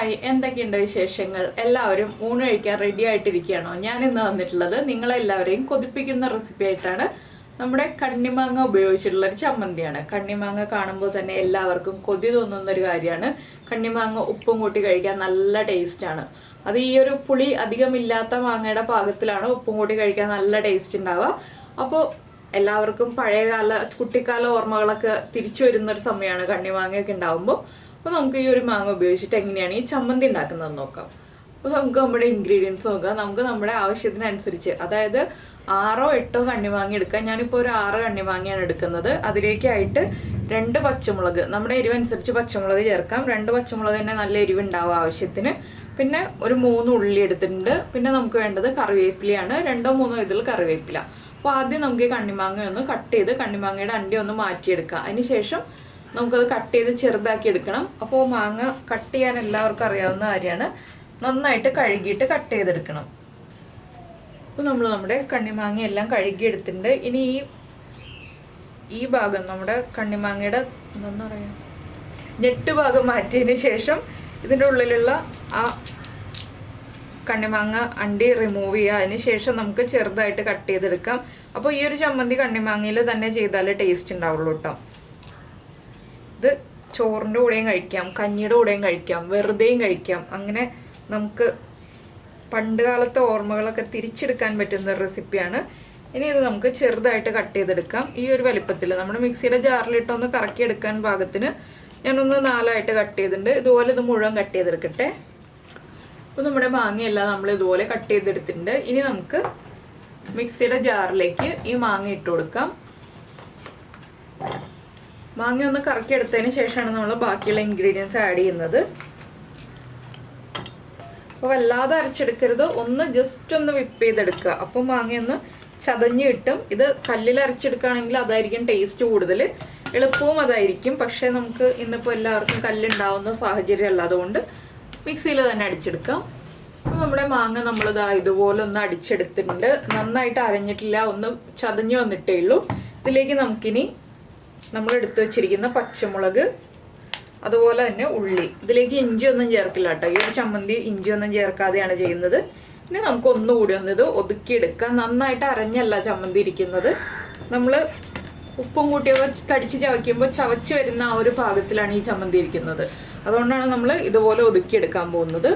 Hi, എന്തൊക്കെയുണ്ട് വിശേഷങ്ങൾ? എല്ലാവരും ഊണ് കഴിക്കാൻ റെഡി ആയിട്ടിരിക്കുകയാണോ? ഞാൻ ഇന്ന് വന്നിട്ടുള്ളത് നിങ്ങളെല്ലാവരെയും കൊതിപ്പിക്കുന്ന റെസിപ്പി ആയിട്ടാണ്. നമ്മുടെ കണ്ണിമാങ്ങ ഉപയോഗിച്ചിട്ടുള്ള ഒരു ചമ്മന്തിയാണ്. കണ്ണിമാങ്ങ കാണുമ്പോൾ തന്നെ എല്ലാവർക്കും കൊതി തോന്നുന്ന ഒരു കാര്യമാണ്. കണ്ണിമാങ്ങ ഉപ്പും കൂട്ടി കഴിക്കാൻ നല്ല ടേസ്റ്റാണ്. അത് ഈ ഒരു പുളി അധികമില്ലാത്ത മാങ്ങയുടെ പാകത്തിലാണ് ഉപ്പും കൂട്ടി കഴിക്കാൻ നല്ല ടേസ്റ്റ് ഉണ്ടാവുക. അപ്പോൾ എല്ലാവർക്കും പഴയകാല കുട്ടിക്കാല ഓർമ്മകളൊക്കെ തിരിച്ചു വരുന്നൊരു സമയമാണ് കണ്ണിമാങ്ങയൊക്കെ ഉണ്ടാകുമ്പോൾ. അപ്പോൾ നമുക്ക് ഈ ഒരു മാങ്ങ ഉപയോഗിച്ചിട്ട് എങ്ങനെയാണ് ഈ ചമ്മന്തി ഉണ്ടാക്കുന്നത് നോക്കാം. അപ്പോൾ നമുക്ക് നമ്മുടെ ഇൻഗ്രീഡിയൻസ് നോക്കാം. നമുക്ക് നമ്മുടെ ആവശ്യത്തിനനുസരിച്ച്, അതായത് 6 or 8 കണ്ണിമാങ്ങ എടുക്കാം. ഞാനിപ്പോൾ ഒരു 6 കണ്ണിമാങ്ങയാണ് എടുക്കുന്നത്. അതിലേക്കായിട്ട് 2 പച്ചമുളക്, നമ്മുടെ എരിവനുസരിച്ച് പച്ചമുളക് ചേർക്കാം. 2 പച്ചമുളക് തന്നെ നല്ല എരിവുണ്ടാവും ആവശ്യത്തിന്. പിന്നെ ഒരു 3 ഉള്ളി എടുത്തിട്ടുണ്ട്. പിന്നെ നമുക്ക് വേണ്ടത് കറിവേപ്പിലയാണ്, 2 or 3 ഇതിൽ കറിവേപ്പില. അപ്പോൾ ആദ്യം നമുക്ക് ഈ കണ്ണിമാങ്ങ ഒന്ന് കട്ട് ചെയ്ത് കണ്ണിമാങ്ങയുടെ അണ്ടി ഒന്ന് മാറ്റിയെടുക്കാം. അതിനുശേഷം നമുക്കത് കട്ട് ചെയ്ത് ചെറുതാക്കി എടുക്കണം. അപ്പോൾ മാങ്ങ കട്ട് ചെയ്യാൻ എല്ലാവർക്കും അറിയാവുന്ന കാര്യമാണ്. നന്നായിട്ട് കഴുകിയിട്ട് കട്ട് ചെയ്തെടുക്കണം. അപ്പോൾ നമ്മൾ നമ്മുടെ കണ്ണിമാങ്ങ എല്ലാം കഴുകിയെടുത്തിട്ടുണ്ട്. ഇനി ഈ ഭാഗം, നമ്മുടെ കണ്ണിമാങ്ങയുടെ എന്താ പറയുക, ഞെട്ട് ഭാഗം മാറ്റിയതിന് ശേഷം ഇതിൻ്റെ ഉള്ളിലുള്ള ആ കണ്ണിമാങ്ങ അണ്ടി റിമൂവ് ചെയ്യുക. അതിന് ശേഷം നമുക്ക് ചെറുതായിട്ട് കട്ട് ചെയ്തെടുക്കാം. അപ്പോൾ ഈ ഒരു ചമ്മന്തി കണ്ണിമാങ്ങയിൽ തന്നെ ചെയ്താലേ ടേസ്റ്റ് ഉണ്ടാവുള്ളൂ കേട്ടോ. ഇത് ചോറിൻ്റെ കൂടെയും കഴിക്കാം, കഞ്ഞിയുടെ കൂടെയും കഴിക്കാം, വെറുതെയും കഴിക്കാം. അങ്ങനെ നമുക്ക് പണ്ട് കാലത്തെ ഓർമ്മകളൊക്കെ തിരിച്ചെടുക്കാൻ പറ്റുന്ന റെസിപ്പിയാണ്. ഇനി ഇത് നമുക്ക് ചെറുതായിട്ട് കട്ട് ചെയ്തെടുക്കാം. ഈ ഒരു വലിപ്പത്തിൽ നമ്മുടെ മിക്സിയുടെ ജാറിലിട്ടൊന്ന് കറക്കിയെടുക്കാൻ പാകത്തിന് ഞാനൊന്ന് 4 ആയിട്ട് കട്ട് ചെയ്തിട്ടുണ്ട്. ഇതുപോലെ ഇത് മുഴുവൻ കട്ട് ചെയ്തെടുക്കട്ടെ. അപ്പോൾ നമ്മുടെ മാങ്ങയെല്ലാം നമ്മൾ ഇതുപോലെ കട്ട് ചെയ്തെടുത്തിട്ടുണ്ട്. ഇനി നമുക്ക് മിക്സിയുടെ ജാറിലേക്ക് ഈ മാങ്ങ ഇട്ട് കൊടുക്കാം. മാങ്ങ ഒന്ന് കറക്കി എടുത്തതിന് ശേഷമാണ് നമ്മൾ ബാക്കിയുള്ള ഇൻഗ്രീഡിയൻസ് ആഡ് ചെയ്യുന്നത്. അപ്പോൾ വല്ലാതെ അരച്ചെടുക്കരുത്, ഒന്ന് ജസ്റ്റ് ഒന്ന് വിപ്പ് ചെയ്തെടുക്കുക. അപ്പോൾ മാങ്ങയൊന്ന് ചതഞ്ഞ് കിട്ടും. ഇത് കല്ലിൽ അരച്ചെടുക്കുകയാണെങ്കിൽ അതായിരിക്കും ടേസ്റ്റ് കൂടുതൽ, എളുപ്പവും അതായിരിക്കും. പക്ഷേ നമുക്ക് ഇന്നിപ്പോൾ എല്ലാവർക്കും കല്ലുണ്ടാവുന്ന സാഹചര്യം അല്ല, അതുകൊണ്ട് മിക്സിയിൽ തന്നെ അടിച്ചെടുക്കാം. അപ്പോൾ നമ്മുടെ മാങ്ങ നമ്മളിതാ ഇതുപോലെ ഒന്ന് അടിച്ചെടുത്തിട്ടുണ്ട്. നന്നായിട്ട് അരഞ്ഞിട്ടില്ല, ഒന്ന് ചതഞ്ഞ് വന്നിട്ടേ ഉള്ളൂ. ഇതിലേക്ക് നമുക്കിനി നമ്മൾ എടുത്തു വെച്ചിരിക്കുന്ന പച്ചമുളക്, അതുപോലെ തന്നെ ഉള്ളി, ഇതിലേക്ക് ഇഞ്ചിയൊന്നും ചേർക്കില്ല കേട്ടോ. ഈ ഒരു ചമ്മന്തി ഇഞ്ചിയൊന്നും ചേർക്കാതെയാണ് ചെയ്യുന്നത്. ഇനി നമുക്ക് ഒന്നുകൂടി ഒന്ന് ഇത് ഒതുക്കിയെടുക്കാം. നന്നായിട്ട് അരഞ്ഞല്ല ചമ്മന്തി ഇരിക്കുന്നത്. നമ്മൾ ഉപ്പും കൂട്ടിയൊക്കെ കടിച്ച് ചവയ്ക്കുമ്പോൾ ചവച്ച് വരുന്ന ആ ഒരു പാകത്തിലാണ് ഈ ചമ്മന്തി ഇരിക്കുന്നത്. അതുകൊണ്ടാണ് നമ്മൾ ഇതുപോലെ ഒതുക്കിയെടുക്കാൻ പോകുന്നത്.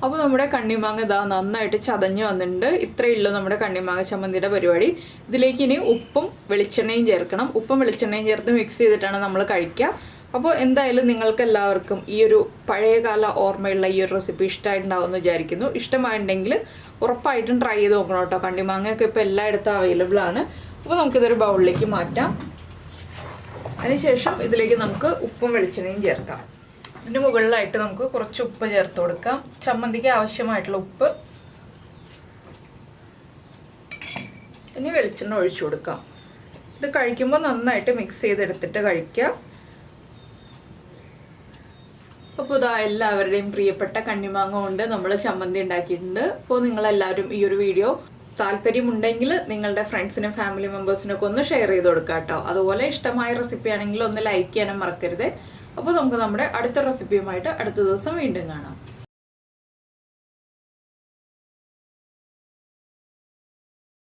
അപ്പോൾ നമ്മുടെ കണ്ണിമാങ്ങ ഇതാ നന്നായിട്ട് ചതഞ്ഞ് വന്നിട്ടുണ്ട്. ഇത്രയേ ഉള്ളൂ നമ്മുടെ കണ്ണിമാങ്ങ ചമ്മന്തിയുടെ പരിപാടി. ഇതിലേക്ക് ഇനി ഉപ്പും വെളിച്ചെണ്ണയും ചേർക്കണം. ഉപ്പും വെളിച്ചെണ്ണയും ചേർത്ത് മിക്സ് ചെയ്തിട്ടാണ് നമ്മൾ കഴിക്കുക. അപ്പോൾ എന്തായാലും നിങ്ങൾക്ക് എല്ലാവർക്കും ഈ ഒരു പഴയകാല ഓർമ്മയുള്ള ഈ ഒരു റെസിപ്പി ഇഷ്ടമായിട്ടുണ്ടാവുമെന്ന് വിചാരിക്കുന്നു. ഇഷ്ടമായിട്ടുണ്ടെങ്കിൽ ഉറപ്പായിട്ടും ട്രൈ ചെയ്ത് നോക്കണം കേട്ടോ. കണ്ണിമാങ്ങയൊക്കെ ഇപ്പോൾ എല്ലായിടത്തും അവൈലബിൾ ആണ്. അപ്പോൾ നമുക്കിതൊരു ബൗളിലേക്ക് മാറ്റാം. അതിനുശേഷം ഇതിലേക്ക് നമുക്ക് ഉപ്പും വെളിച്ചെണ്ണയും ചേർക്കാം. ഇതിന് മുകളിലായിട്ട് നമുക്ക് കുറച്ച് ഉപ്പ് ചേർത്ത് കൊടുക്കാം. ചമ്മന്തിക്ക് ആവശ്യമായിട്ടുള്ള ഉപ്പ്. ഇനി വെളിച്ചെണ്ണ ഒഴിച്ചു കൊടുക്കാം. ഇത് കഴിക്കുമ്പോൾ നന്നായിട്ട് മിക്സ് ചെയ്തെടുത്തിട്ട് കഴിക്കുക. അപ്പോൾ ഇതാ എല്ലാവരുടെയും പ്രിയപ്പെട്ട കണ്ണിമാങ്ങ കൊണ്ട് നമ്മൾ ചമ്മന്തി ഉണ്ടാക്കിയിട്ടുണ്ട്. അപ്പോൾ നിങ്ങളെല്ലാവരും ഈ ഒരു വീഡിയോ താല്പര്യമുണ്ടെങ്കിൽ നിങ്ങളുടെ ഫ്രണ്ട്സിനും ഫാമിലി മെമ്പേഴ്സിനൊക്കെ ഒന്ന് ഷെയർ ചെയ്ത് കൊടുക്കുക കേട്ടോ. അതുപോലെ ഇഷ്ടമായ റെസിപ്പി ആണെങ്കിൽ ഒന്ന് ലൈക്ക് ചെയ്യാനും മറക്കരുത്. അപ്പോൾ നമുക്ക് നമ്മുടെ അടുത്ത റെസിപ്പിയുമായിട്ട് അടുത്ത ദിവസം വീണ്ടും കാണാം.